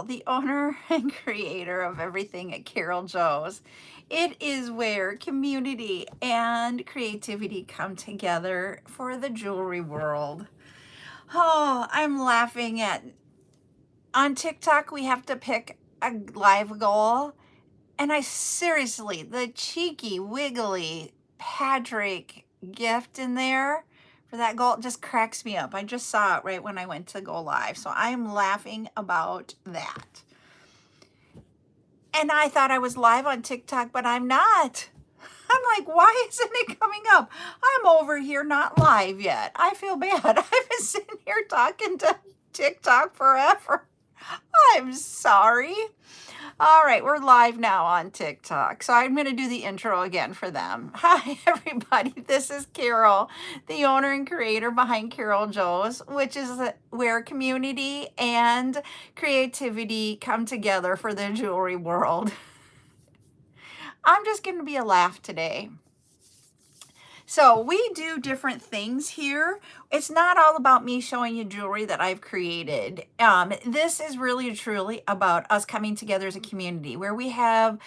the owner and creator of everything at CarolJo's. It is where community and creativity come together for the jewelry world. Oh, I'm laughing at on TikTok we have to pick a live goal, and I seriously, the cheeky wiggly Patrick gift in there for that goal just cracks me up. I just saw it right when I went to go live, so I'm laughing about that. And I thought I was live on TikTok, but I'm not. I'm like, why isn't it coming up? I'm over here not live yet. I feel bad. I've been sitting here talking to TikTok forever. I'm sorry. All right, we're live now on TikTok. So I'm going to do the intro again for them. Hi, everybody. This is Carol, the owner and creator behind CarolJo's, which is where community and creativity come together for the jewelry world. I'm just going to be a laugh today. So we do different things here. It's not all about me showing you jewelry that I've created. This is really truly about us coming together as a community where we have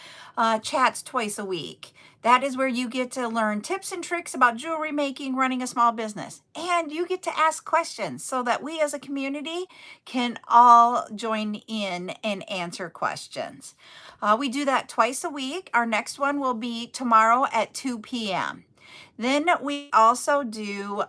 chats twice a week. That is where you get to learn tips and tricks about jewelry making, running a small business. And you get to ask questions so that we as a community can all join in and answer questions. We do that twice a week. Our next one will be tomorrow at 2 p.m. Then we also do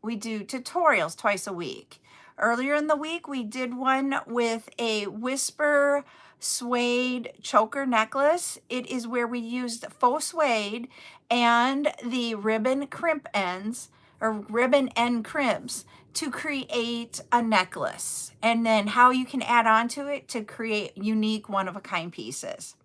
tutorials twice a week. Earlier in the week, we did one with a whisper suede choker necklace. It is where we used faux suede and the ribbon crimp ends or ribbon end crimps to create a necklace, and then how you can add on to it to create unique one-of-a-kind pieces.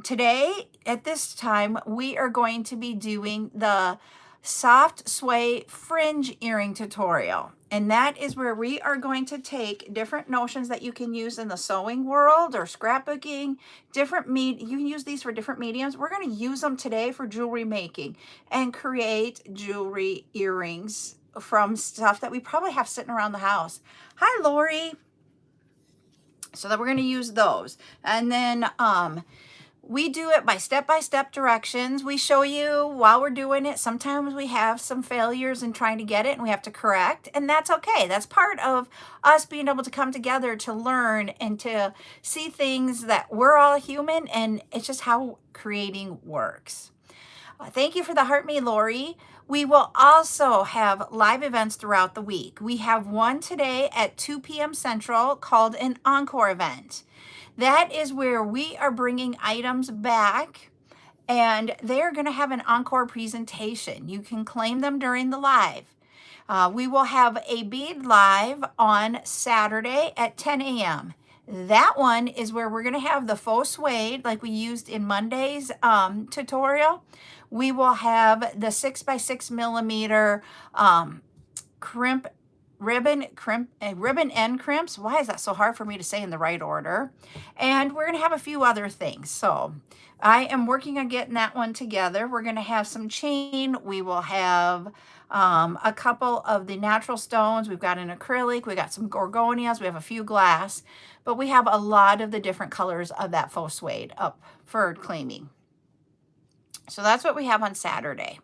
Today, at this time, we are going to be doing the soft sway fringe earring tutorial. And that is where we are going to take different notions that you can use in the sewing world or scrapbooking, you can use these for different mediums. We're going to use them today for jewelry making and create jewelry earrings from stuff that we probably have sitting around the house. Hi, Lori. So that we're going to use those. And then we do it by step-by-step directions. We show you while we're doing it. Sometimes we have some failures in trying to get it and we have to correct, and that's okay. That's part of us being able to come together to learn and to see things that we're all human, and it's just how creating works. Thank you for the heart me, Lori. We will also have live events throughout the week. We have one today at 2 p.m. Central called an encore event. That is where we are bringing items back, and they're going to have an encore presentation. You can claim them during the live. We will have a bead live on Saturday at 10 a.m. That one is where we're going to have the faux suede like we used in Monday's tutorial. We will have the 6x6 millimeter ribbon end crimps. Why is that so hard for me to say in the right order? And we're going to have a few other things. So I am working on getting that one together. We're going to have some chain. We will have a couple of the natural stones. We've got an acrylic. We got some gorgonias. We have a few glass. But we have a lot of the different colors of that faux suede up for claiming. So that's what we have on Saturday.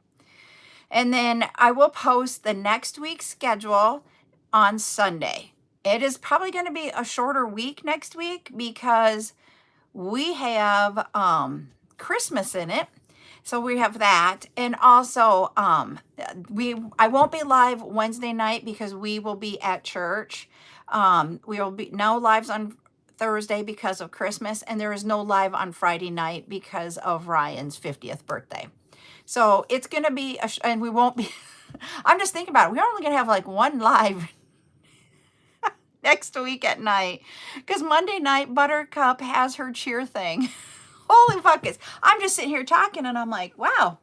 And then I will post the next week's schedule on Sunday. It is probably going to be a shorter week next week because we have Christmas in it. So we have that. And also I won't be live Wednesday night because we will be at church. We will be no lives on Thursday because of Christmas, and there is no live on Friday night because of Ryan's 50th birthday. So it's going to be, and we won't be, I'm just thinking about it. We're only going to have like one live next week at night because Monday night Buttercup has her cheer thing. Holy fuckers. I'm just sitting here talking and I'm like, wow,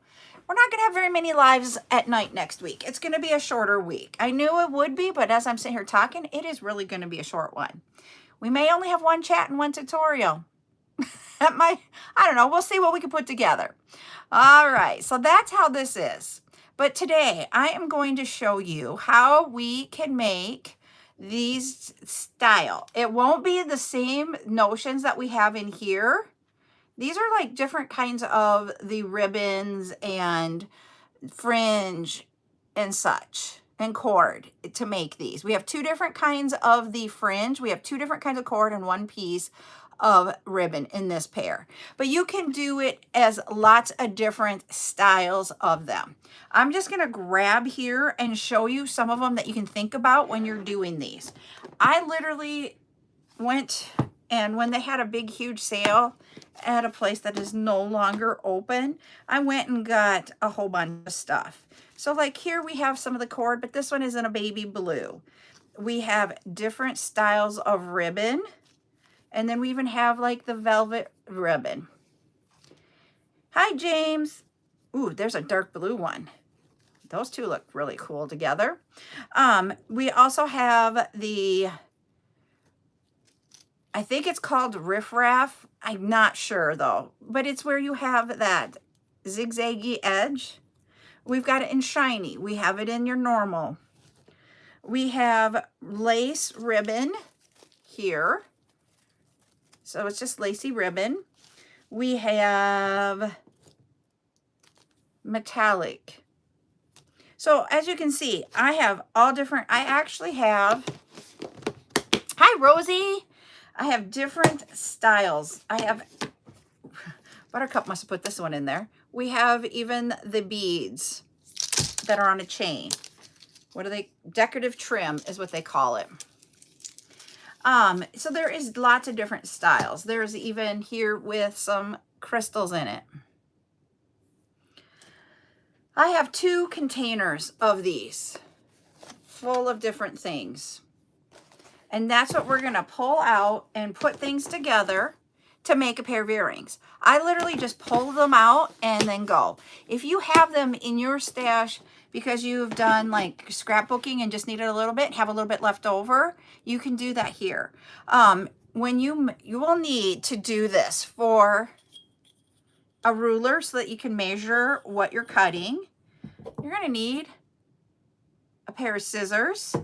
we're not going to have very many lives at night next week. It's going to be a shorter week. I knew it would be, but as I'm sitting here talking, it is really going to be a short one. We may only have one chat and one tutorial. I don't know. We'll see what we can put together. All right. So that's how this is. But today I am going to show you how we can make these style. It won't be the same notions that we have in here. These are like different kinds of the ribbons and fringe and such and cord to make these. We have two different kinds of the fringe. We have two different kinds of cord and one piece of ribbon in this pair. But you can do it as lots of different styles of them. I'm just going to grab here and show you some of them that you can think about when you're doing these. I literally went, and when they had a big huge sale at a place that is no longer open, I went and got a whole bunch of stuff. So like here we have some of the cord, but this one is in a baby blue. We have different styles of ribbon. And then we even have like the velvet ribbon. Hi, James. Ooh, there's a dark blue one. Those two look really cool together. We also have the, I think it's called Riff Raff. I'm not sure though, but it's where you have that zigzaggy edge. We've got it in shiny. We have it in your normal. We have lace ribbon here. So it's just lacy ribbon. We have metallic. So as you can see, I have all different, I actually have, hi Rosie, I have different styles. I have, Buttercup must have put this one in there. We have even the beads that are on a chain. What are they? Decorative trim is what they call it. So there is lots of different styles. There's even here with some crystals in it. I have 2 containers of these full of different things. And that's what we're going to pull out and put things together to make a pair of earrings. I literally just pull them out and then go. If you have them in your stash because you've done like scrapbooking and just needed a little bit, have a little bit left over, you can do that here. When you will need to do this for a ruler so that you can measure what you're cutting. You're going to need a pair of scissors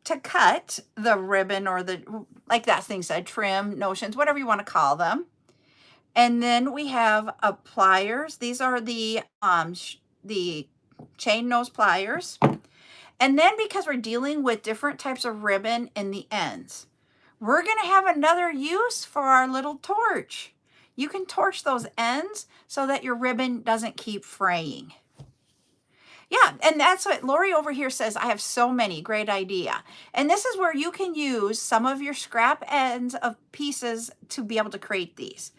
to cut the ribbon or the, like that thing said, trim, notions, whatever you want to call them. And then we have pliers. These are the chain nose pliers. And then because we're dealing with different types of ribbon in the ends, we're going to have another use for our little torch. You can torch those ends so that your ribbon doesn't keep fraying. Yeah, and that's what Lori over here says. I have so many. Great idea. And this is where you can use some of your scrap ends of pieces to be able to create these.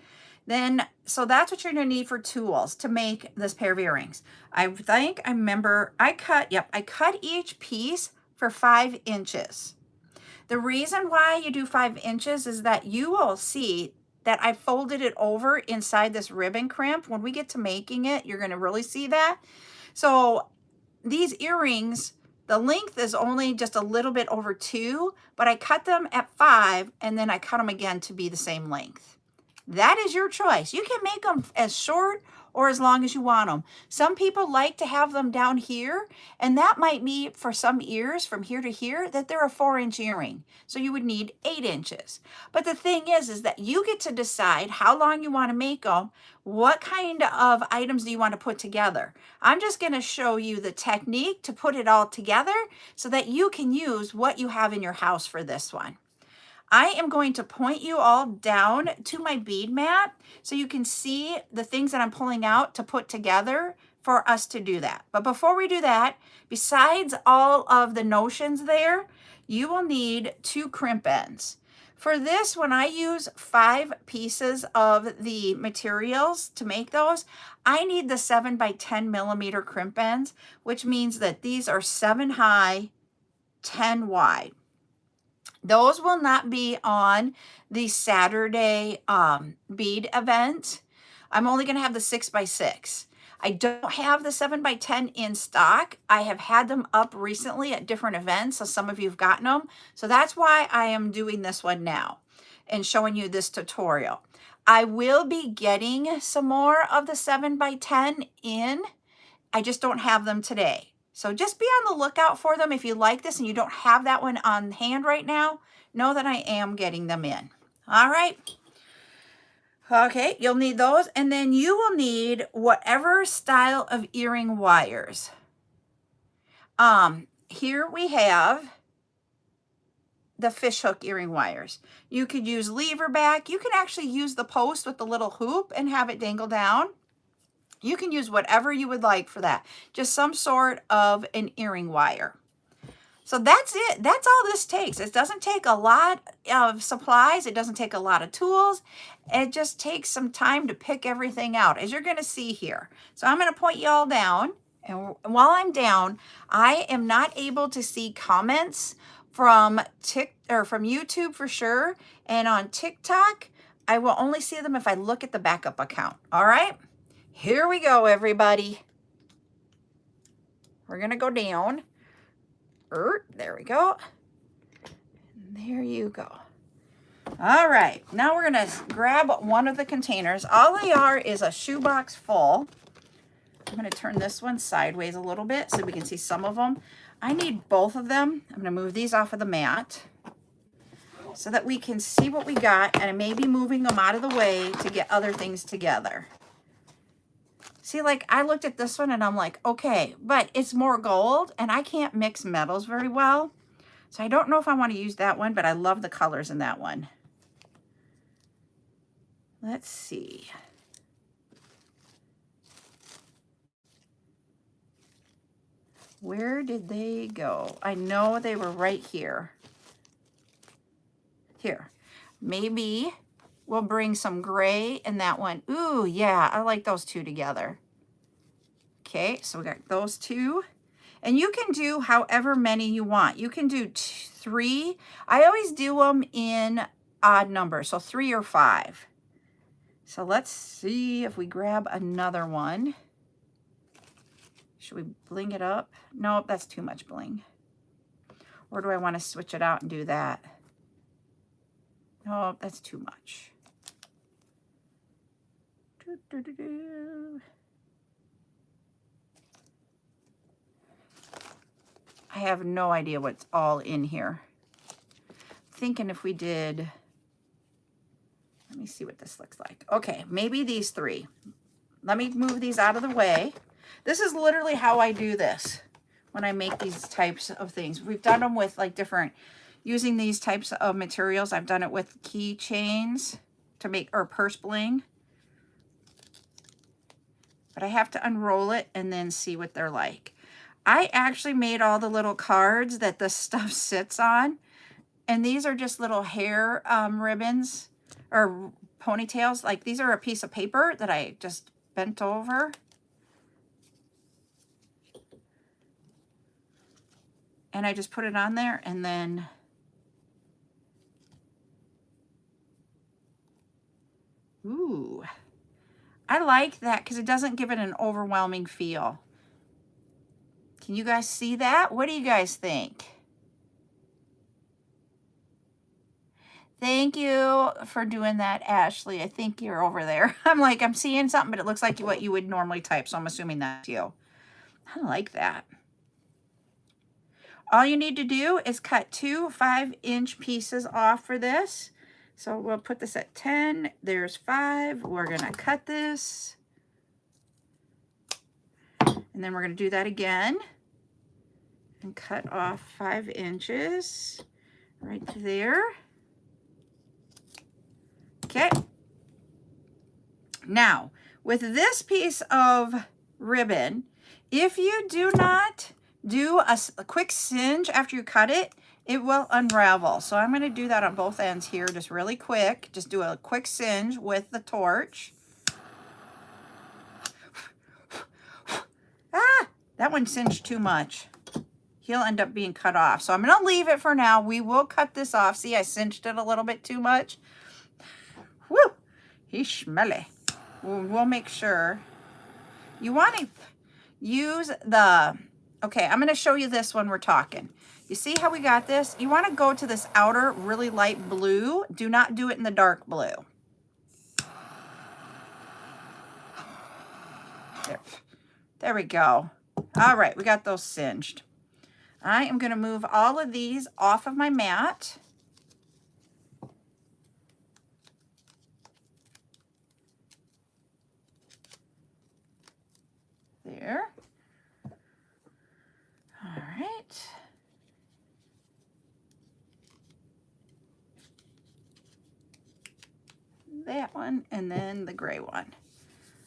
Then, so that's what you're going to need for tools to make this pair of earrings. I think I remember I cut each piece for 5 inches. The reason why you do 5 inches is that you will see that I folded it over inside this ribbon crimp. When we get to making it, you're going to really see that. So these earrings, the length is only just a little bit over 2, but I cut them at 5 and then I cut them again to be the same length. That is your choice. You can make them as short or as long as you want them. Some people like to have them down here, and that might be for some ears from here to here that they're a 4-inch earring. So you would need 8 inches. But the thing is that you get to decide how long you want to make them, what kind of items do you want to put together. I'm just going to show you the technique to put it all together so that you can use what you have in your house for this one. I am going to point you all down to my bead mat so you can see the things that I'm pulling out to put together for us to do that. But before we do that, besides all of the notions there, you will need 2 crimp ends. For this, when I use 5 pieces of the materials to make those, I need the 7x10mm crimp ends, which means that these are 7 high, 10 wide. Those will not be on the Saturday bead event. I'm only going to have the 6x6. I don't have the 7x10 in stock. I have had them up recently at different events, so some of you have gotten them. So that's why I am doing this one now and showing you this tutorial. I will be getting some more of the 7x10 in. I just don't have them today. So just be on the lookout for them. If you like this and you don't have that one on hand right now, know that I am getting them in. All right. Okay, you'll need those. And then you will need whatever style of earring wires. Here we have the fishhook earring wires. You could use lever back. You can actually use the post with the little hoop and have it dangle down. You can use whatever you would like for that. Just some sort of an earring wire. So that's it. That's all this takes. It doesn't take a lot of supplies. It doesn't take a lot of tools. It just takes some time to pick everything out, as you're going to see here. So I'm going to point you all down. And while I'm down, I am not able to see comments from YouTube for sure. And on TikTok, I will only see them if I look at the backup account. All right, here we go, everybody. We're going to go down. There we go. There you go. All right, now we're going to grab one of the containers. All they are is a shoebox full. I'm going to turn this one sideways a little bit so we can see some of them. I need both of them. I'm going to move these off of the mat so that we can see what we got, and I may be moving them out of the way to get other things together. See, like I looked at this one and I'm like, okay, but it's more gold and I can't mix metals very well. So I don't know if I want to use that one, but I love the colors in that one. Let's see. Where did they go? I know they were right here. Here. Maybe we'll bring some gray in that one. Ooh, yeah, I like those two together. Okay, so we got those two. And you can do however many you want. You can do 3. I always do them in odd numbers, so 3 or 5. So let's see if we grab another one. Should we bling it up? Nope, that's too much bling. Or do I want to switch it out and do that? No, that's too much. I have no idea what's all in here. Thinking if we did, let me see what this looks like. Okay, maybe these 3. Let me move these out of the way. This is literally how I do this when I make these types of things. We've done them with like different, using these types of materials. I've done it with keychains to make, or purse bling. But I have to unroll it and then see what they're like. I actually made all the little cards that this stuff sits on. And these are just little hair ribbons or ponytails. Like these are a piece of paper that I just bent over. And I just put it on there and then ooh, I like that because it doesn't give it an overwhelming feel. Can you guys see that? What do you guys think? Thank you for doing that, Ashley. I think you're over there. I'm like, I'm seeing something, but it looks like what you would normally type, so I'm assuming that's you. I like that. All you need to do is cut 2 5-inch pieces off for this. So we'll put this at 10. There's 5. We're going to cut this. And then we're going to do that again. And cut off 5 inches right there. Okay. Now, with this piece of ribbon, if you do not do a quick singe after you cut it, it will unravel. So I'm going to do that on both ends here just really quick. Just do a quick singe with the torch. Ah, that one singed too much. He'll end up being cut off. So I'm going to leave it for now. We will cut this off. See, I cinched it a little bit too much. Woo! He's smelly. We'll make sure. You want to use the... Okay, I'm going to show you this when we're talking. You see how we got this? You want to go to this outer really light blue. Do not do it in the dark blue. There we go. All right, we got those singed. I am going to move all of these off of my mat. There. All right. That one, and then the gray one.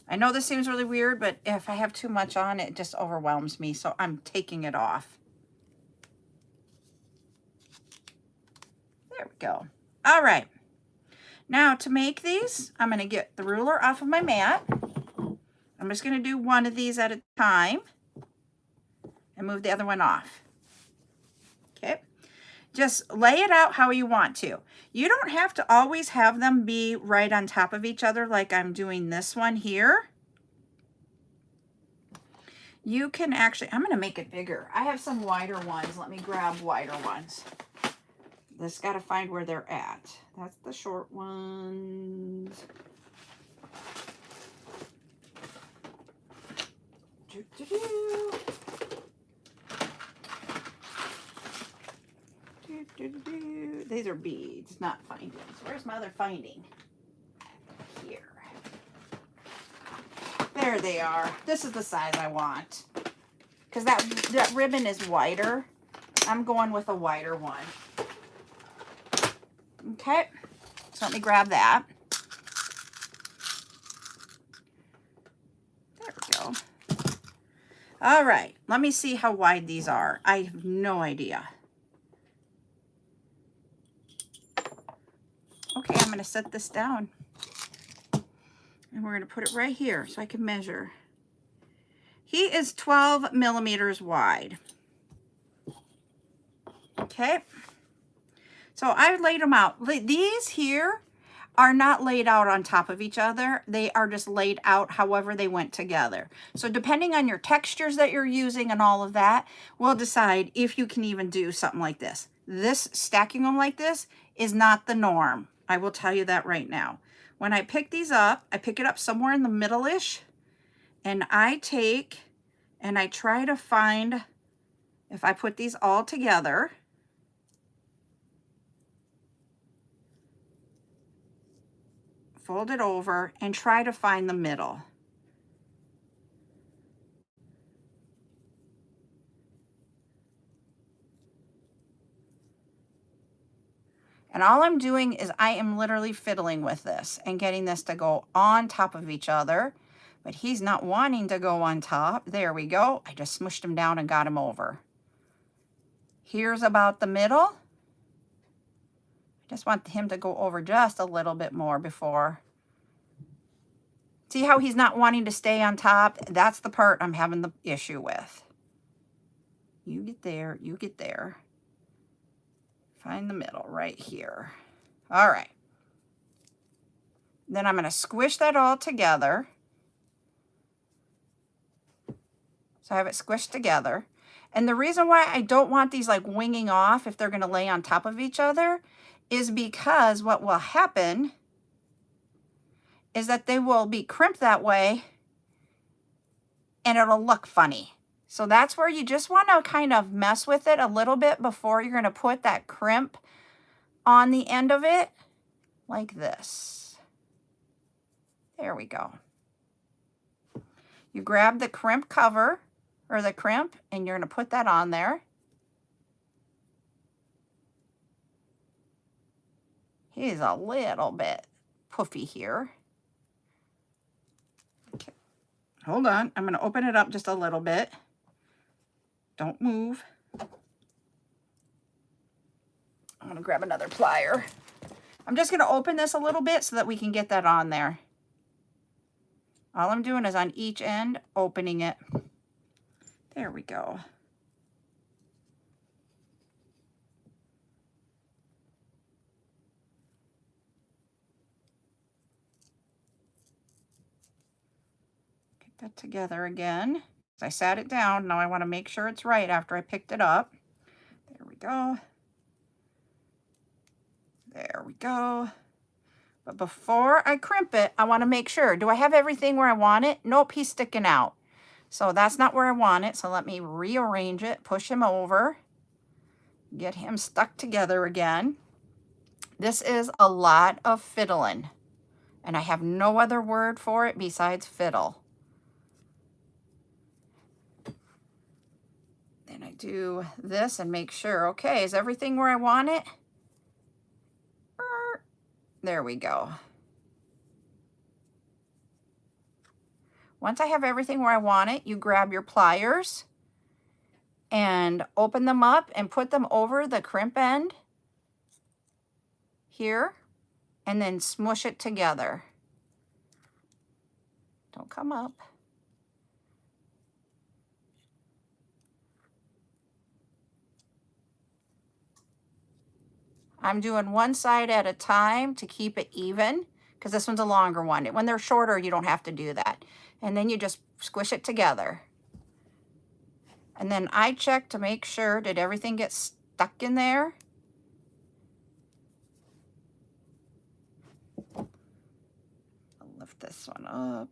I know this seems really weird, but if I have too much on, it just overwhelms me, so I'm taking it off. There we go. All right. Now to make these, I'm going to get the ruler off of my mat. I'm just going to do one of these at a time and move the other one off. Okay. Just lay it out how you want to. You don't have to always have them be right on top of each other like I'm doing this one here. You can actually, I'm going to make it bigger. I have some wider ones. Let me grab wider ones. Just got to find where they're at. That's the short ones. Doo-doo-doo. Doo-doo-doo. These are beads, not findings. Where's my other finding? Here. There they are. This is the size I want. Because that ribbon is wider. I'm going with a wider one. Okay, so let me grab that. There we go. All right, let me see how wide these are. I have no idea. Okay, I'm going to set this down. And we're going to put it right here so I can measure. He is 12 millimeters wide. Okay. So I laid them out. These here are not laid out on top of each other. They are just laid out however they went together. So depending on your textures that you're using and all of that, we'll decide if you can even do something like this. This, stacking them like this, is not the norm. I will tell you that right now. When I pick these up, I pick it up somewhere in the middle-ish, and I take and I try to find, if I put these all together, fold it over and try to find the middle. And all I'm doing is I am literally fiddling with this and getting this to go on top of each other, but he's not wanting to go on top. There we go. I just smushed him down and got him over. Here's about the middle. Just want him to go over just a little bit more before. See how he's not wanting to stay on top? That's the part I'm having the issue with. You get there, you get there. Find the middle right here. All right. Then I'm going to squish that all together. So I have it squished together. And the reason why I don't want these like winging off if they're going to lay on top of each other is because what will happen is that they will be crimped that way and it'll look funny. So that's where you just want to kind of mess with it a little bit before you're going to put that crimp on the end of it, like this. There we go. You grab the crimp cover, or the crimp, and you're going to put that on there. He's a little bit puffy here. Okay. Hold on. I'm going to open it up just a little bit. Don't move. I'm going to grab another plier. I'm just going to open this a little bit so that we can get that on there. All I'm doing is on each end, opening it. There we go. That together again. I sat it down. Now I want to make sure it's right after I picked it up. There we go. There we go. But before I crimp it, I want to make sure. Do I have everything where I want it? Nope, he's sticking out. So that's not where I want it. So let me rearrange it, push him over, get him stuck together again. This is a lot of fiddling, and I have no other word for it besides fiddle. Then I do this and make sure, okay, is everything where I want it? There we go. Once I have everything where I want it, you grab your pliers and open them up and put them over the crimp end here, and then smush it together. Don't come up. I'm doing one side at a time to keep it even, because this one's a longer one. When they're shorter, you don't have to do that. And then you just squish it together. And then I check to make sure, did everything get stuck in there? I'll lift this one up.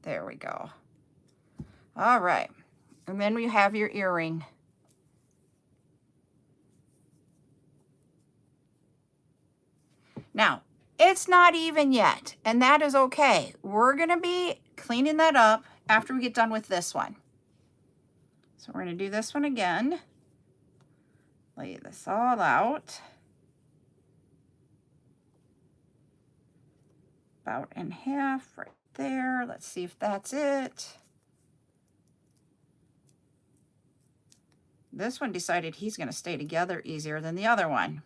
There we go. All right. And then we have your earring. Now, it's not even yet, and that is okay. We're going to be cleaning that up after we get done with this one. So we're going to do this one again. Lay this all out. About in half right there. Let's see if that's it. This one decided he's going to stay together easier than the other one.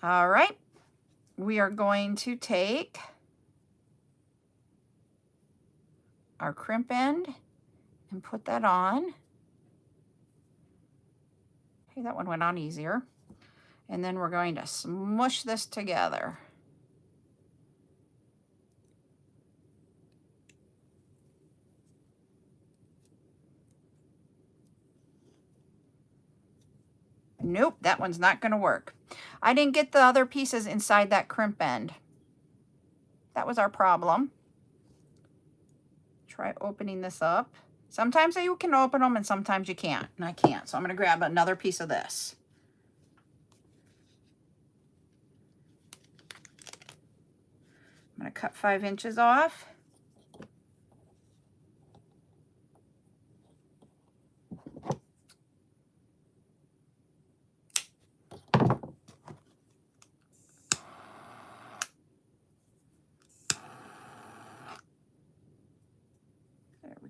All right. We are going to take our crimp end and put that on. Okay, that one went on easier. And then we're going to smush this together. Nope, that one's not going to work. I didn't get the other pieces inside that crimp end. That was our problem. Try opening this up. Sometimes you can open them and sometimes you can't, and I can't. So I'm going to grab another piece of this. I'm going to cut 5 inches off.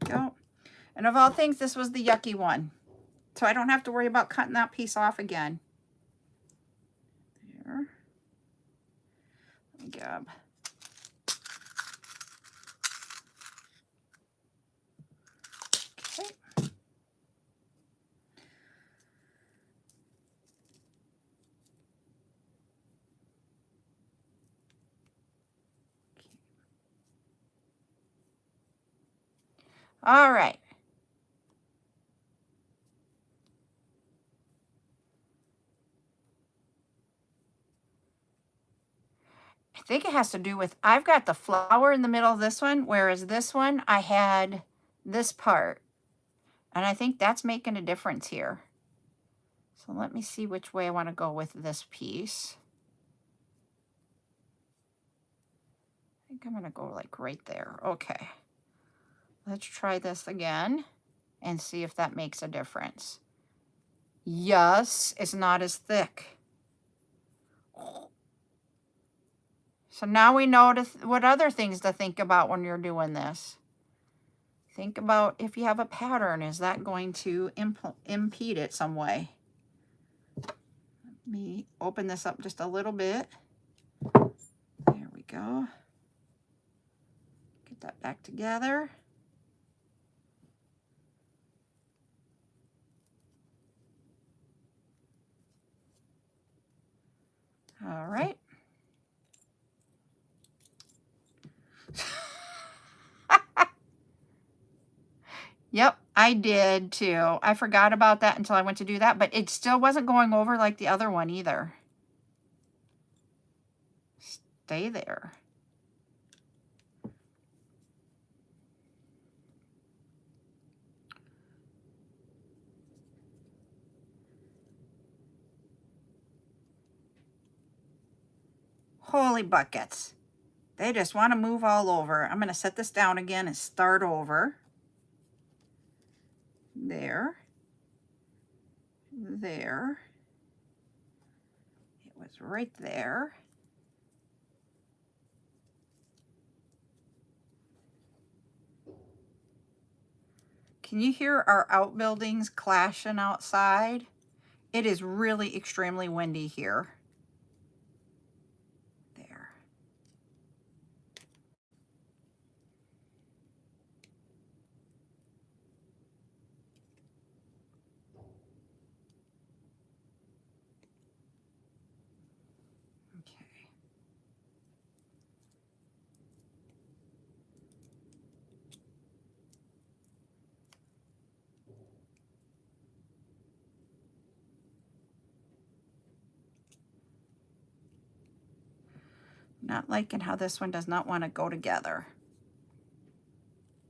Go. And of all things, this was the yucky one. So I don't have to worry about cutting that piece off again. There. Let me grab. Okay. All right. I think it has to do with, I've got the flower in the middle of this one, whereas this one, I had this part. And I think that's making a difference here. So let me see which way I want to go with this piece. I think I'm going to go like right there. Okay. Let's try this again and see if that makes a difference. Yes, it's not as thick. So now we know what other things to think about when you're doing this. Think about if you have a pattern, is that going to impede it some way? Let me open this up just a little bit. There we go. Get that back together. All right. Yep, I did too. I forgot about that until I went to do that, but it still wasn't going over like the other one either. Stay there. Holy buckets. They just want to move all over. I'm going to set this down again and start over. There. There. It was right there. Can you hear our outbuildings clashing outside? It is really extremely windy here. There. Okay. Not liking how this one does not want to go together.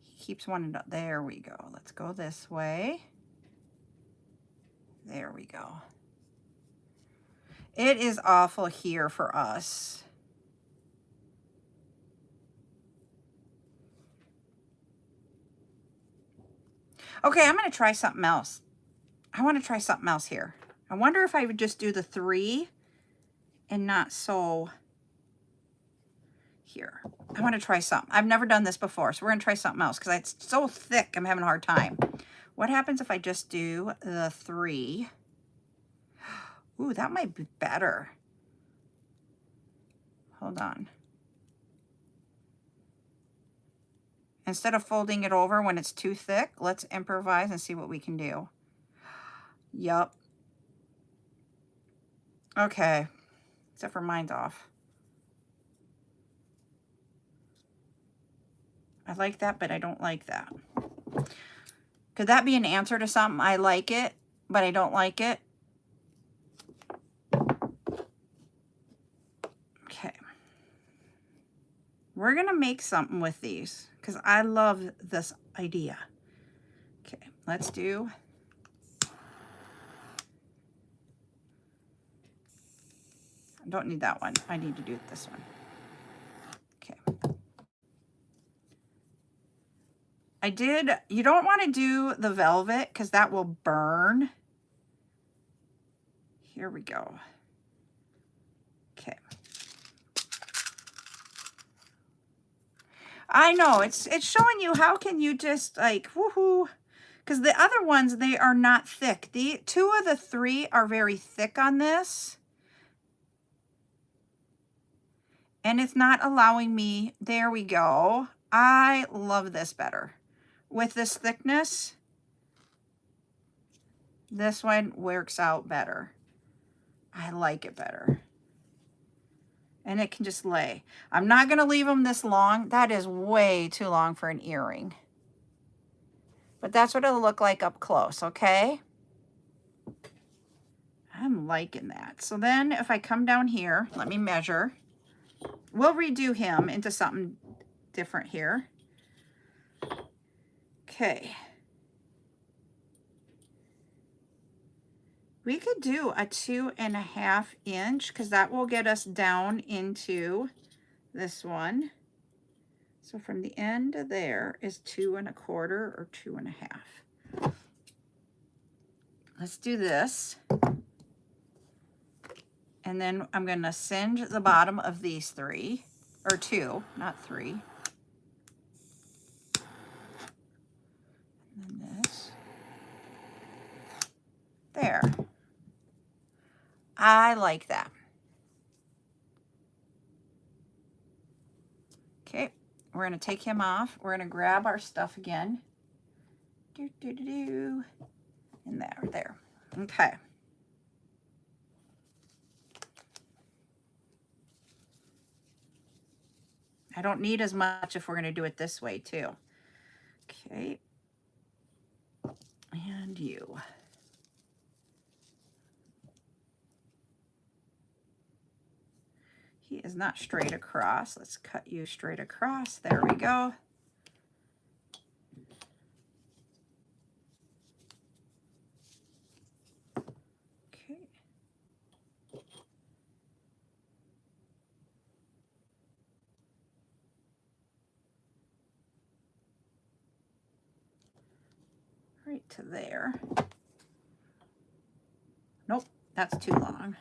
He keeps wanting to, there we go. Let's go this way. There we go. It is awful here for us. Okay, I'm going to try something else. I want to try something else here. I wonder if I would just do the 3 and not so here. I want to try something. I've never done this before, so we're going to try something else because it's so thick I'm having a hard time. What happens if I just do the 3? Ooh, that might be better. Hold on. Instead of folding it over when it's too thick, let's improvise and see what we can do. Yup. Okay. Except for mine's off. I like that, but I don't like that. Could that be an answer to something? I like it, but I don't like it. Okay. We're going to make something with these because I love this idea. Okay, let's do... I don't need that one. I need to do this one. Okay. I did, you don't want to do the velvet because that will burn. Here we go. Okay. I know, it's showing you how can you just like, woohoo. Because the other ones, they are not thick. The 2 of the 3 are very thick on this. And it's not allowing me, there we go. I love this better. With this thickness, this one works out better. I like it better. And it can just lay. I'm not going to leave them this long. That is way too long for an earring. But that's what it'll look like up close, okay? I'm liking that. So then if I come down here, let me measure. We'll redo him into something different here. Okay. We could do a 2.5 inch because that will get us down into this one. So from the end to there is 2.25 or 2.5. Let's do this. And then I'm going to singe the bottom of these 3, or 2, not 3. And then this. There. I like that. Okay, we're going to take him off. We're going to grab our stuff again. Do, do, do, do. And there. Okay. I don't need as much if we're going to do it this way too. Okay. And you. He is not straight across. Let's cut you straight across. There we go. Okay. right to there. Nope, that's too long.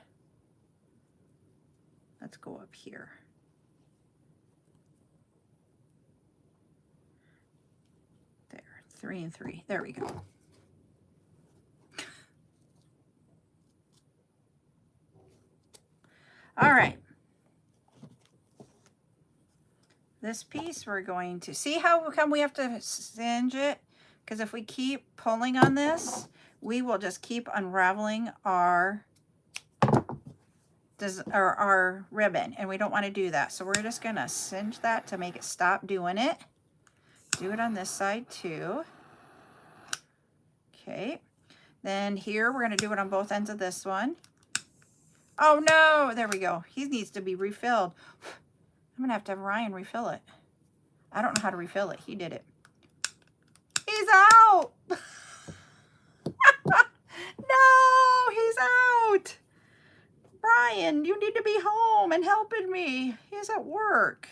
Let's go up here. There, 3 and 3. There we go. All right. This piece we're going to see how come we have to singe it, because if we keep pulling on this, we will just keep unraveling our ribbon, and we don't want to do that. So we're just going to singe that to make it stop doing it. Do it on this side too. Okay. Then here we're going to do it on both ends of this one. Oh no, there we go. He needs to be refilled. I'm going to have Ryan refill it. I don't know how to refill it. He did it. He's out. No, he's out. Brian, you need to be home and helping me. He's at work.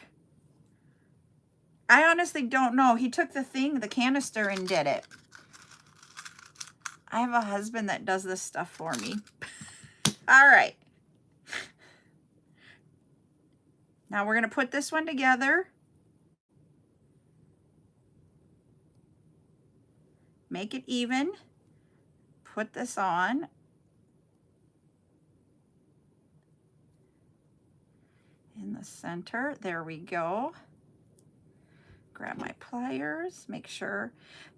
I honestly don't know. He took the canister and did it. I have a husband that does this stuff for me. All right. Now we're going to put this one together. Make it even. Put this on. In the center. There we go. Grab my pliers, make sure.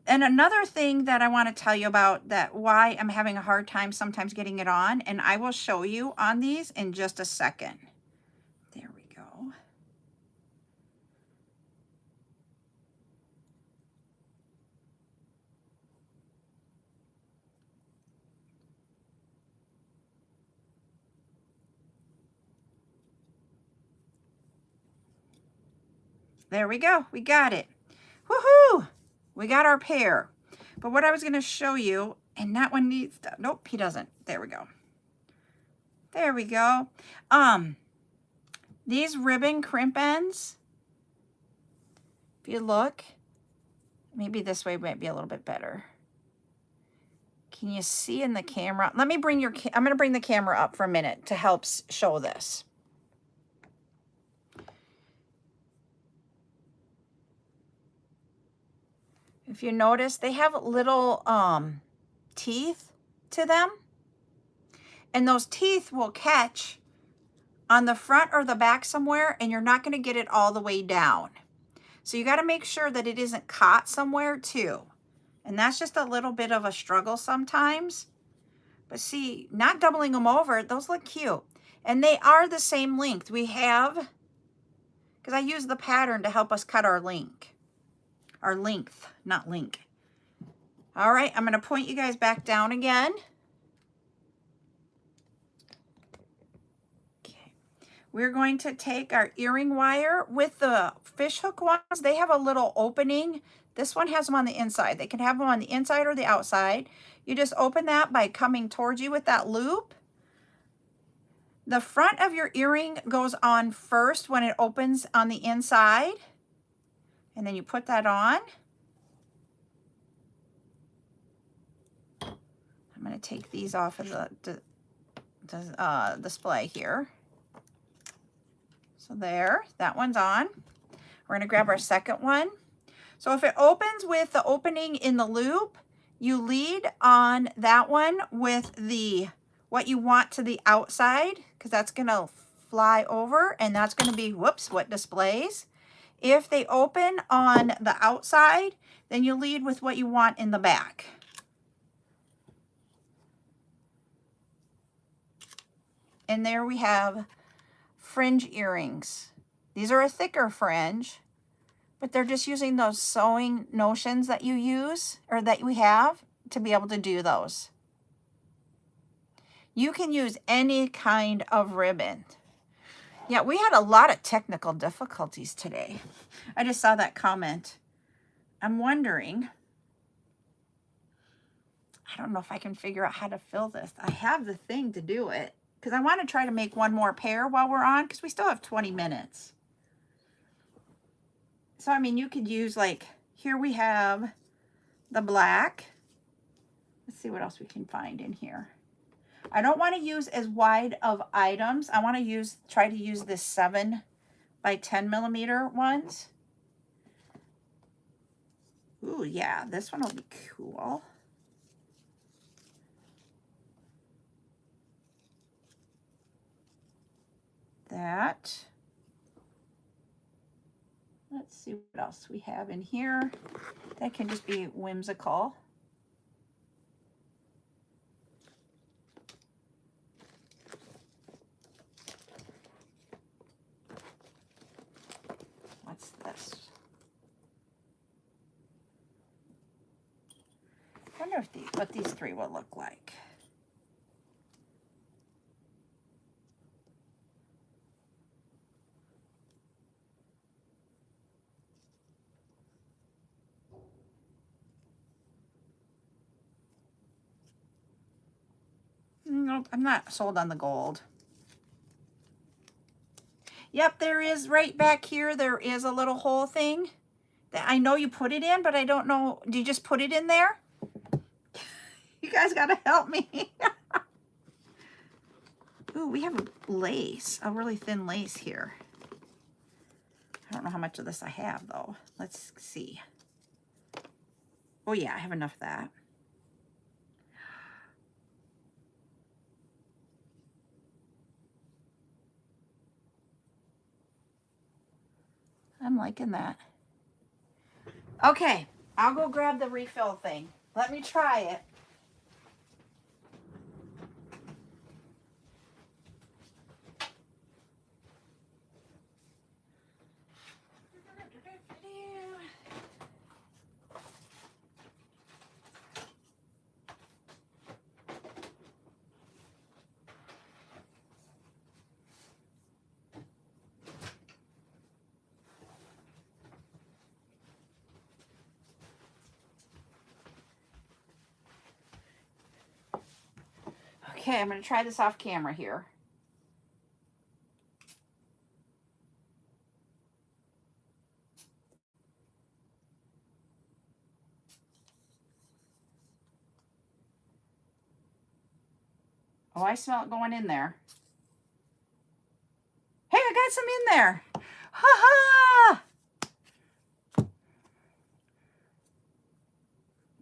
And another thing that I want to tell you about, that why I'm having a hard time sometimes getting it on, and I will show you on these in just a second. There we go. There we go. We got it. Woohoo! We got our pair. But what I was going to show you, and that one needs to, nope, he doesn't. There we go. There we go. These ribbon crimp ends, if you look, maybe this way might be a little bit better. Can you see in the camera? Let me bring I'm going to bring the camera up for a minute to help show this. If you notice, they have little teeth to them. And those teeth will catch on the front or the back somewhere, and you're not going to get it all the way down. So you got to make sure that it isn't caught somewhere too. And that's just a little bit of a struggle sometimes. But see, not doubling them over, those look cute. And they are the same length. We have, because I use the pattern to help us cut our length. Our length, not link. All right, I'm going to point you guys back down again. Okay. We're going to take our earring wire with the fishhook ones. They have a little opening. This one has them on the inside. They can have them on the inside or the outside. You just open that by coming towards you with that loop. The front of your earring goes on first when it opens on the inside. And then you put that on. I'm going to take these off of the display here. So there, that one's on. We're going to grab our second one. So if it opens with the opening in the loop, you lead on that one with what you want to the outside, because that's going to fly over, and that's going to be, whoops, what displays. If they open on the outside, then you lead with what you want in the back. And there we have fringe earrings. These are a thicker fringe, but they're just using those sewing notions that you use, or that we have, to be able to do those. You can use any kind of ribbon. Yeah, we had a lot of technical difficulties today. I just saw that comment. I'm wondering, I don't know if I can figure out how to fill this. I have the thing to do it, because I want to try to make one more pair while we're on, because we still have 20 minutes. So, I mean, you could use, like, here we have the black. Let's see what else we can find in here. I don't want to use as wide of items. I want to try to use this 7 by 10 millimeter ones. Ooh, yeah, this one will be cool. That. Let's see what else we have in here. That can just be whimsical. What's this? I wonder if what these 3 will look like. Nope, I'm not sold on the gold. Yep, there is right back here, there is a little hole thing that I know you put it in, but I don't know. Do you just put it in there? You guys got to help me. Ooh, we have a lace, a really thin lace here. I don't know how much of this I have, though. Let's see. Oh, yeah, I have enough of that. I'm liking that. Okay, I'll go grab the refill thing. Let me try it. Okay, I'm going to try this off camera here. Oh, I smell it going in there. Hey, I got some in there. Ha ha!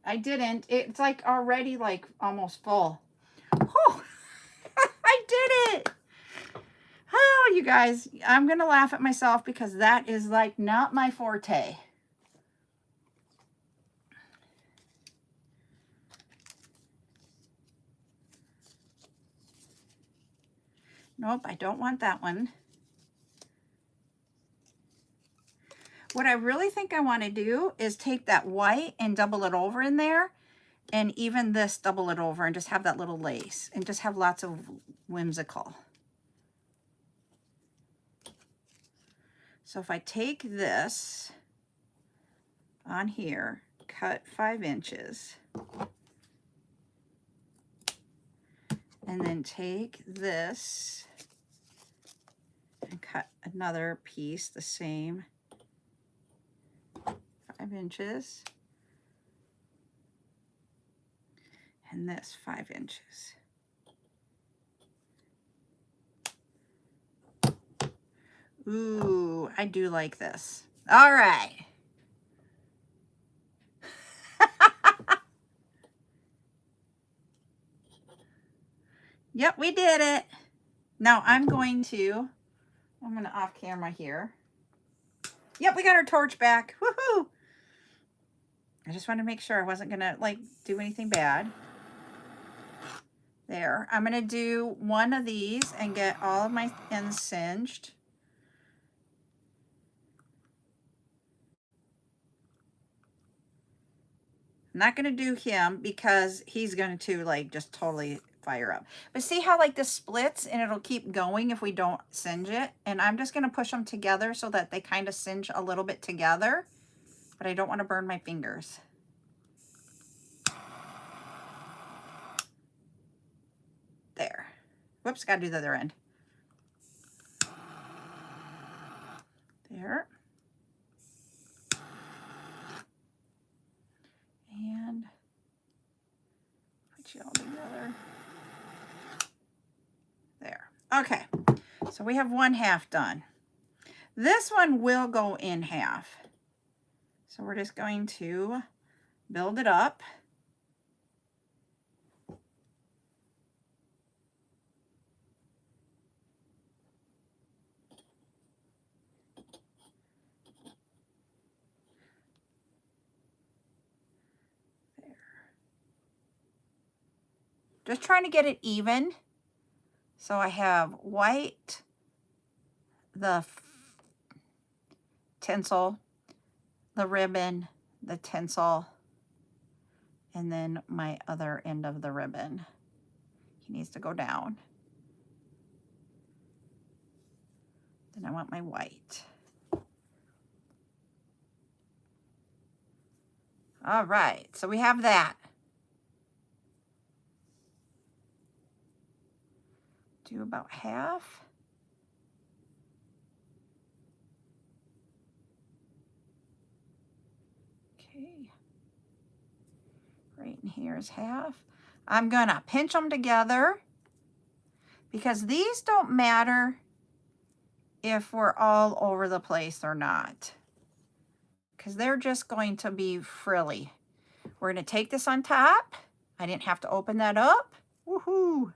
I didn't. It's like already like almost full. Oh, I did it. Oh, you guys, I'm going to laugh at myself because that is like not my forte. Nope, I don't want that one. What I really think I want to do is take that white and double it over in there, and even this double it over and just have that little lace and just have lots of whimsical. So if I take this on here, cut 5 inches, and then take this and cut another piece the same 5 inches, and this 5 inches. Ooh, I do like this. All right. Yep, we did it. Now I'm going to off camera here. Yep, we got our torch back. Woohoo! I just wanted to make sure I wasn't gonna like do anything bad. There. I'm gonna do one of these and get all of my ends singed. I'm not gonna do him because he's going to like just totally fire up. But see how like this splits and it'll keep going if we don't singe it? And I'm just gonna push them together so that they kind of singe a little bit together, but I don't want to burn my fingers. There. Whoops, gotta do the other end. There. And Okay, so we have 1/2 done. This one will go in half. So we're just going to build it up. There. Just trying to get it even. So I have white, the tinsel, the ribbon, the tinsel, and then my other end of the ribbon. He needs to go down. Then I want my white. All right, so we have that. Do about half. Okay. Right in here is half. I'm gonna pinch them together because these don't matter if we're all over the place or not, because they're just going to be frilly. We're going to take this on top. I didn't have to open that up. Woohoo!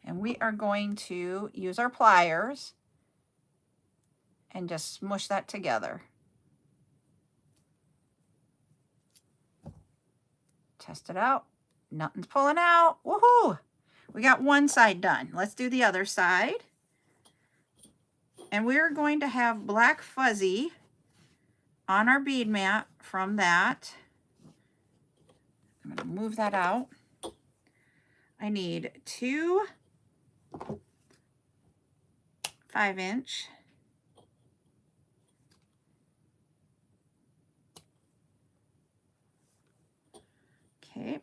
And we are going to use our pliers and just smush that together. Test it out. Nothing's pulling out. Woohoo! We got one side done. Let's do the other side. And we're going to have black fuzzy on our bead mat from that. I'm going to move that out. I need 2 5-inch. Okay.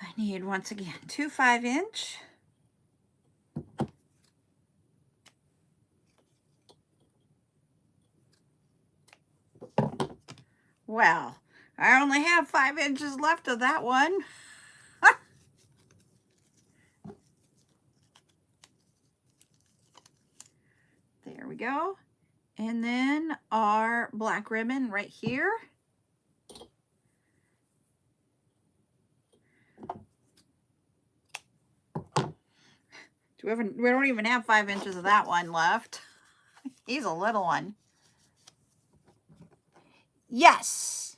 I need, once again, 2 5-inch. Well, I only have 5 inches left of that one. There we go. And then our black ribbon right here. We don't even have 5 inches of that one left. He's a little one. Yes.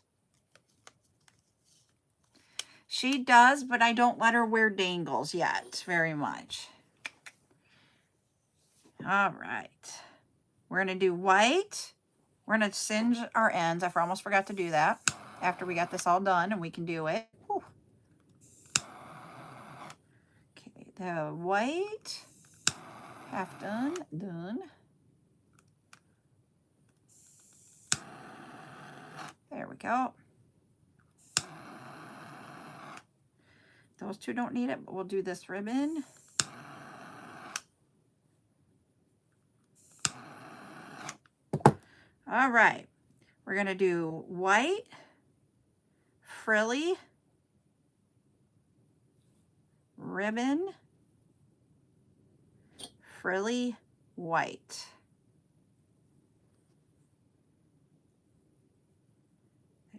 She does, but I don't let her wear dangles yet very much. All right. We're going to do white. We're going to singe our ends. I almost forgot to do that after we got this all done, and we can do it. Whew. Okay, the white, half done, done. There we go. Those two don't need it, but we'll do this ribbon. All right, we're gonna do white, frilly, ribbon, frilly, white.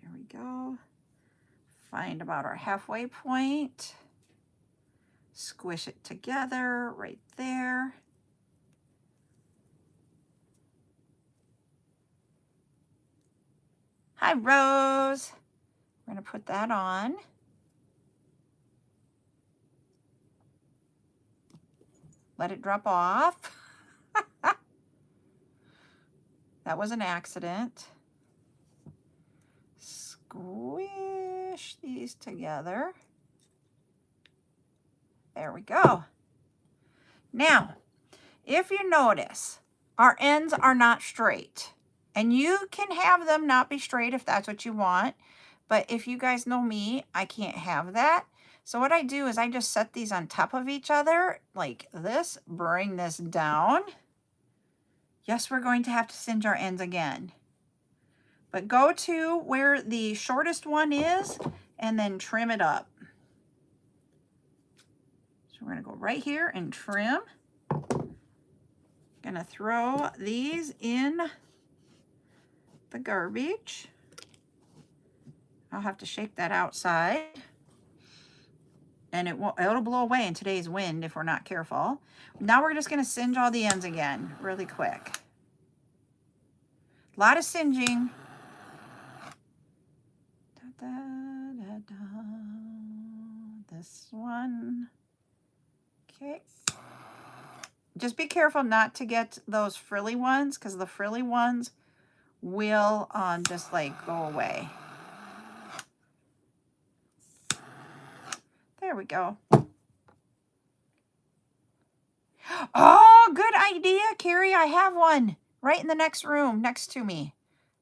There we go. Find about our halfway point. Squish it together right there. Hi, Rose. We're going to put that on. Let it drop off. That was an accident. Squish these together. There we go. Now, if you notice, our ends are not straight. And you can have them not be straight if that's what you want. But if you guys know me, I can't have that. So what I do is I just set these on top of each other like this, bring this down, Yes, we're going to have to singe our ends again. But go to where the shortest one is and then trim it up. So we're going to go right here and trim. Going to throw these in the garbage. I'll have to shake that outside. And it'll blow away in today's wind if we're not careful. Now we're just going to singe all the ends again really quick. A lot of singeing. Da, da, da. This one. Okay. Just be careful not to get those frilly ones, because the frilly ones will just like go away. There we go. Oh, good idea, Carrie. I have one right in the next room next to me.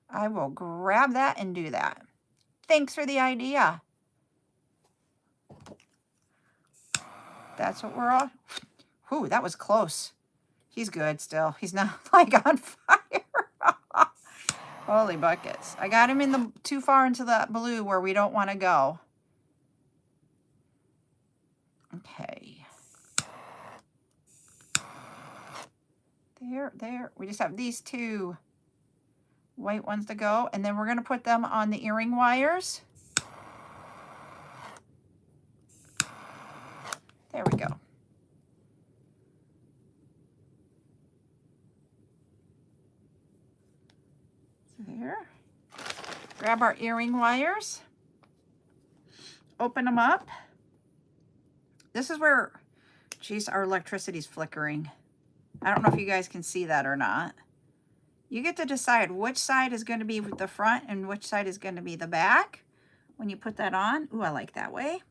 I will grab that and do that. Thanks for the idea. That's what we're all... Whew, that was close. He's good still. He's not like on fire. Holy buckets. I got him in the too far into the blue where we don't want to go. Okay. There. We just have these two white ones to go. And then we're going to put them on the earring wires. There we go. There. Grab our earring wires. Open them up. This is where, geez, our electricity's flickering. I don't know if you guys can see that or not. You get to decide which side is going to be the front and which side is going to be the back when you put that on. Ooh, I like that way.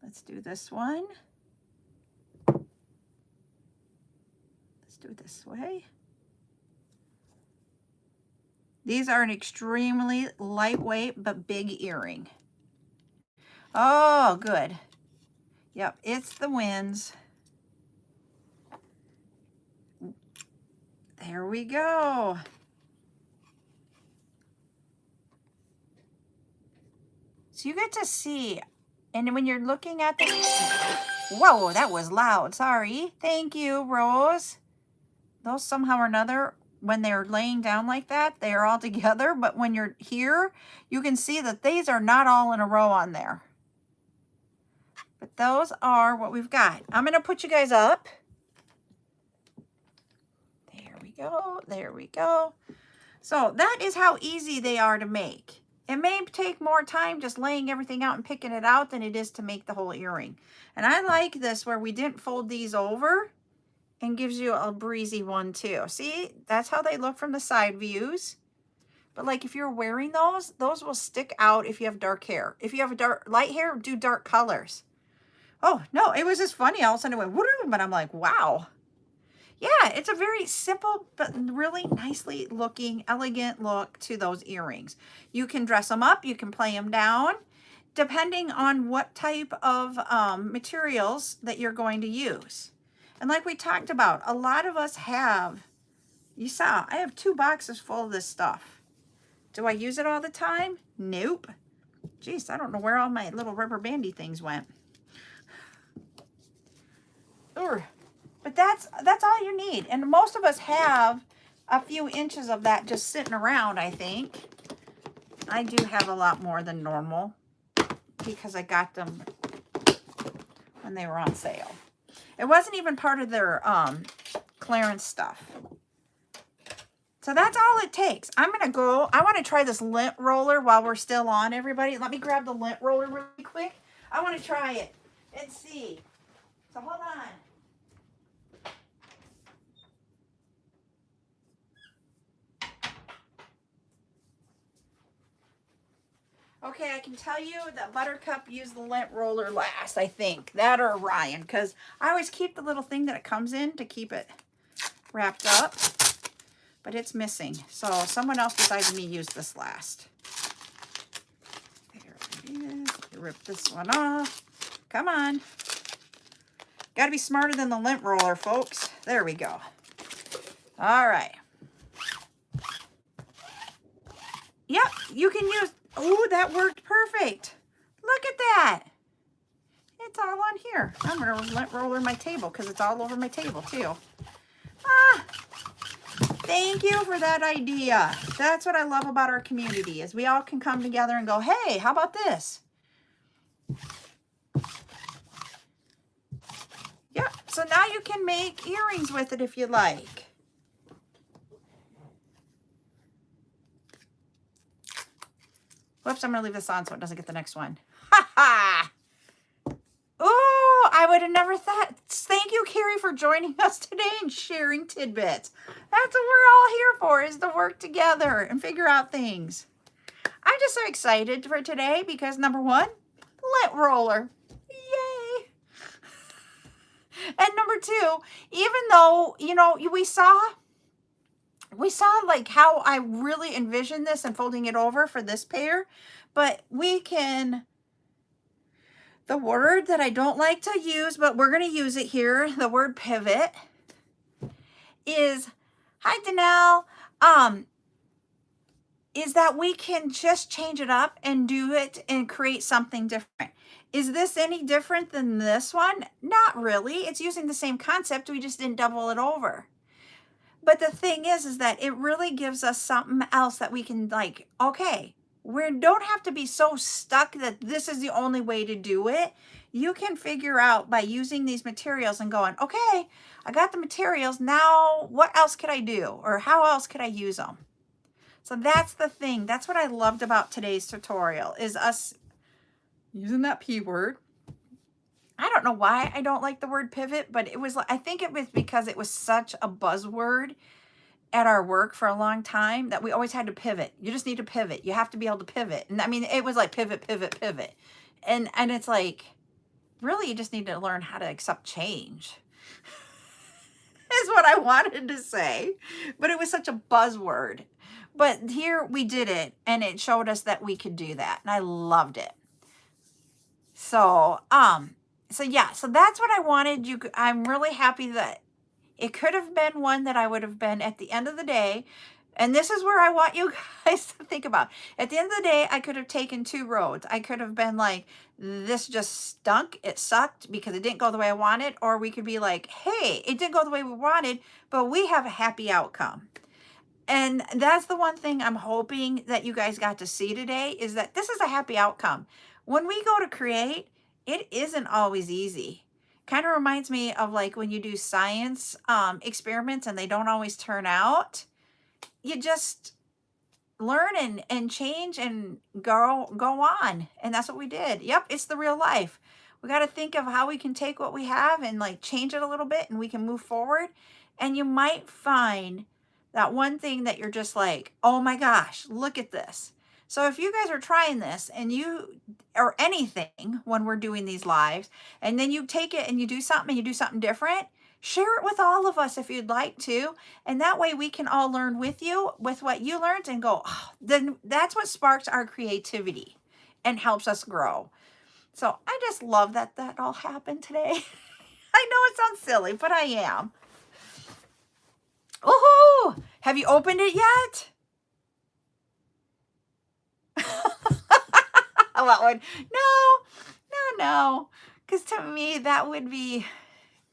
Let's do this one. Let's do it this way. These are an extremely lightweight but big earring. Oh, good. Yep, it's the winds. There we go. So you get to see, and when you're looking at this, whoa, that was loud. Sorry. Thank you, Rose. Those somehow or another, when they're laying down like that, they are all together. But when you're here, you can see that these are not all in a row on there. But those are what we've got. I'm going to put you guys up. There we go. There we go. So that is how easy they are to make. It may take more time just laying everything out and picking it out than it is to make the whole earring. And I like this where we didn't fold these over, and gives you a breezy one too. See, that's how they look from the side views. But like if you're wearing those will stick out if you have dark hair. If you have a light hair, do dark colors. Oh, no, it was just funny. All of a sudden it went, woo, but I'm like, wow. Yeah, it's a very simple but really nicely looking, elegant look to those earrings. You can dress them up. You can play them down, depending on what type of materials that you're going to use. And like we talked about, a lot of us have, you saw, I have 2 boxes full of this stuff. Do I use it all the time? Nope. Jeez, I don't know where all my little rubber bandy things went. But that's all you need. And most of us have a few inches of that just sitting around, I think. I do have a lot more than normal because I got them when they were on sale. It wasn't even part of their clearance stuff. So that's all it takes. I'm going to go. I want to try this lint roller while we're still on, everybody. Let me grab the lint roller really quick. I want to try it and see. So hold on. Okay, I can tell you that Buttercup used the lint roller last, I think. That or Ryan, because I always keep the little thing that it comes in to keep it wrapped up. But it's missing. So someone else besides me used this last. There it is. Rip this one off. Come on. Got to be smarter than the lint roller, folks. There we go. All right. Yep, you can use, oh, that worked perfect. Look at that. It's all on here. I'm going to let roller my table because it's all over my table too. Ah, thank you for that idea. That's what I love about our community is we all can come together and go, hey, how about this? Yep, so now you can make earrings with it if you like. Whoops, I'm going to leave this on so it doesn't get the next one. Ha ha! Oh, I would have never thought. Thank you, Carrie, for joining us today and sharing tidbits. That's what we're all here for, is to work together and figure out things. I'm just so excited for today because number one, lint roller. Yay! And number two, even though, you know, we saw like how I really envisioned this and folding it over for this pair, but we can, the word that I don't like to use, but we're going to use it here, the word pivot, is, hi Danelle, is that we can just change it up and do it and create something different. Is this any different than this one? Not really. It's using the same concept. We just didn't double it over. But the thing is that it really gives us something else that we can like, okay, we don't have to be so stuck that this is the only way to do it. You can figure out by using these materials and going, okay, I got the materials. Now what else could I do? Or how else could I use them? So that's the thing. That's what I loved about today's tutorial is us using that P word. I don't know why I don't like the word pivot, but it was, I think it was because it was such a buzzword at our work for a long time that we always had to pivot. You just need to pivot. You have to be able to pivot. And I mean, it was like pivot, pivot, pivot. And it's like, really, you just need to learn how to accept change. Is what I wanted to say. But it was such a buzzword. But here we did it, and it showed us that we could do that. And I loved it. So, yeah, so that's what I wanted you. I'm really happy that it could have been one that I would have been at the end of the day. And this is where I want you guys to think about. At the end of the day, I could have taken two roads. I could have been like, this just stunk. It sucked because it didn't go the way I wanted. Or we could be like, hey, it didn't go the way we wanted, but we have a happy outcome. And that's the one thing I'm hoping that you guys got to see today is that this is a happy outcome. When we go to create, it isn't always easy. Kind of reminds me of like when you do science experiments and they don't always turn out. You just learn and change and go on. And that's what we did. Yep, it's the real life. We got to think of how we can take what we have and like change it a little bit and we can move forward. And you might find that one thing that you're just like, oh my gosh, look at this. So if you guys are trying this and you, or anything when we're doing these lives, and then you take it and you do something and you do something different, share it with all of us if you'd like to. And that way we can all learn with you, with what you learned and go, oh, then that's what sparks our creativity and helps us grow. So I just love that that all happened today. I know it sounds silly, but I am. Woohoo! Have you opened it yet? What one? No. Because to me, that would be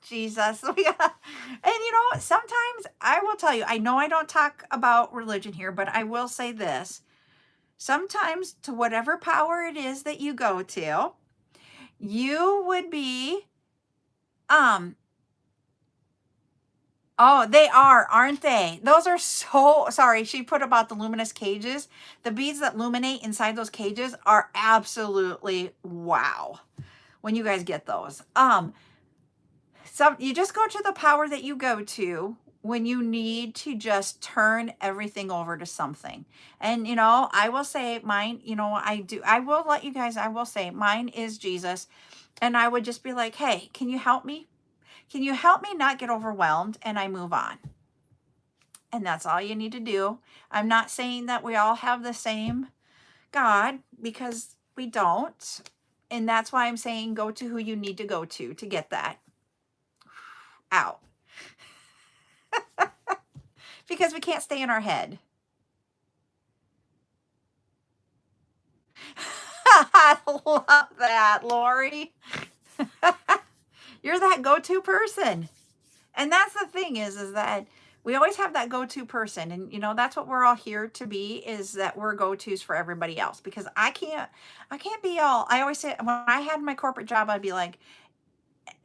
Jesus. And you know, sometimes I will tell you, I know I don't talk about religion here, but I will say this. Sometimes to whatever power it is that you go to, you would be, oh, they are, aren't they? Those are so, sorry, she put about the luminous cages. The beads that illuminate inside those cages are absolutely wow when you guys get those. You just go to the power that you go to when you need to just turn everything over to something. And, you know, I will say mine, you know, I will let you guys, I will say mine is Jesus. And I would just be like, hey, can you help me? Can you help me not get overwhelmed? And I move on. And that's all you need to do. I'm not saying that we all have the same God because we don't. And that's why I'm saying go to who you need to go to get that out. because we can't stay in our head. I love that, Lori. You're that go-to person. And that's the thing is that we always have that go-to person. And, you know, that's what we're all here to be, is that we're go-tos for everybody else. Because I can't be all, I always say, when I had my corporate job, I'd be like,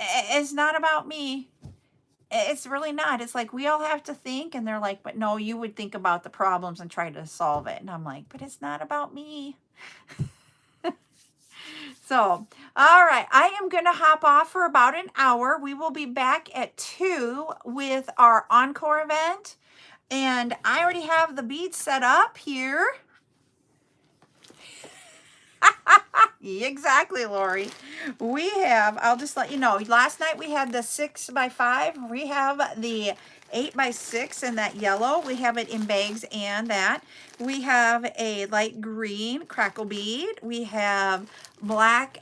it's not about me. It's really not. It's like, we all have to think. And they're like, but no, you would think about the problems and try to solve it. And I'm like, but it's not about me. So, all right, I am going to hop off for about an hour. We will be back at 2 with our encore event. And I already have the beads set up here. Exactly, Lori. We have, I'll just let you know, last night we had the 6x5. We have the 8x6 in that yellow. We have it in bags and that. We have a light green crackle bead. We have black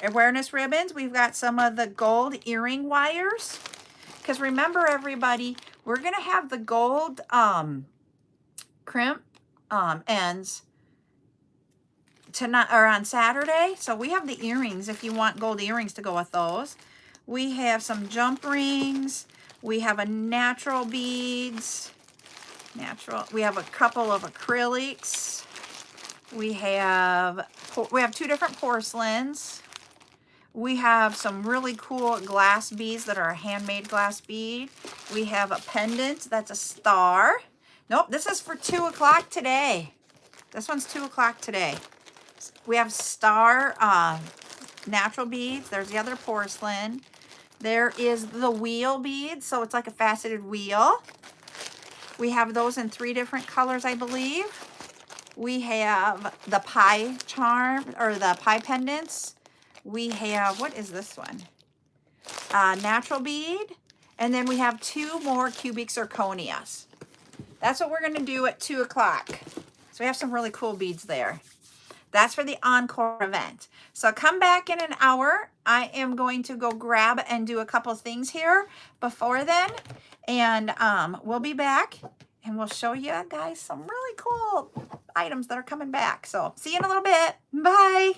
awareness ribbons. We've got some of the gold earring wires. Because remember, everybody, we're going to have the gold crimp ends tonight or on Saturday. So we have the earrings if you want gold earrings to go with those. We have some jump rings. We have a natural beads. We have a couple of acrylics. We have 2 different porcelains. We have some really cool glass beads that are a handmade glass bead. We have a pendant that's a star. Nope, this is for 2 o'clock today. This one's 2 o'clock today. We have star natural beads. There's the other porcelain. There is the wheel beads, so it's like a faceted wheel. We have those in 3 different colors, I believe. We have the pie charm, or the pie pendants. We have, what is this one? Natural bead. And then we have 2 more cubic zirconias. That's what we're going to do at 2 o'clock. So we have some really cool beads there. That's for the encore event. So come back in an hour. I am going to go grab and do a couple things here before then. And we'll be back and we'll show you guys some really cool items that are coming back. So see you in a little bit. Bye.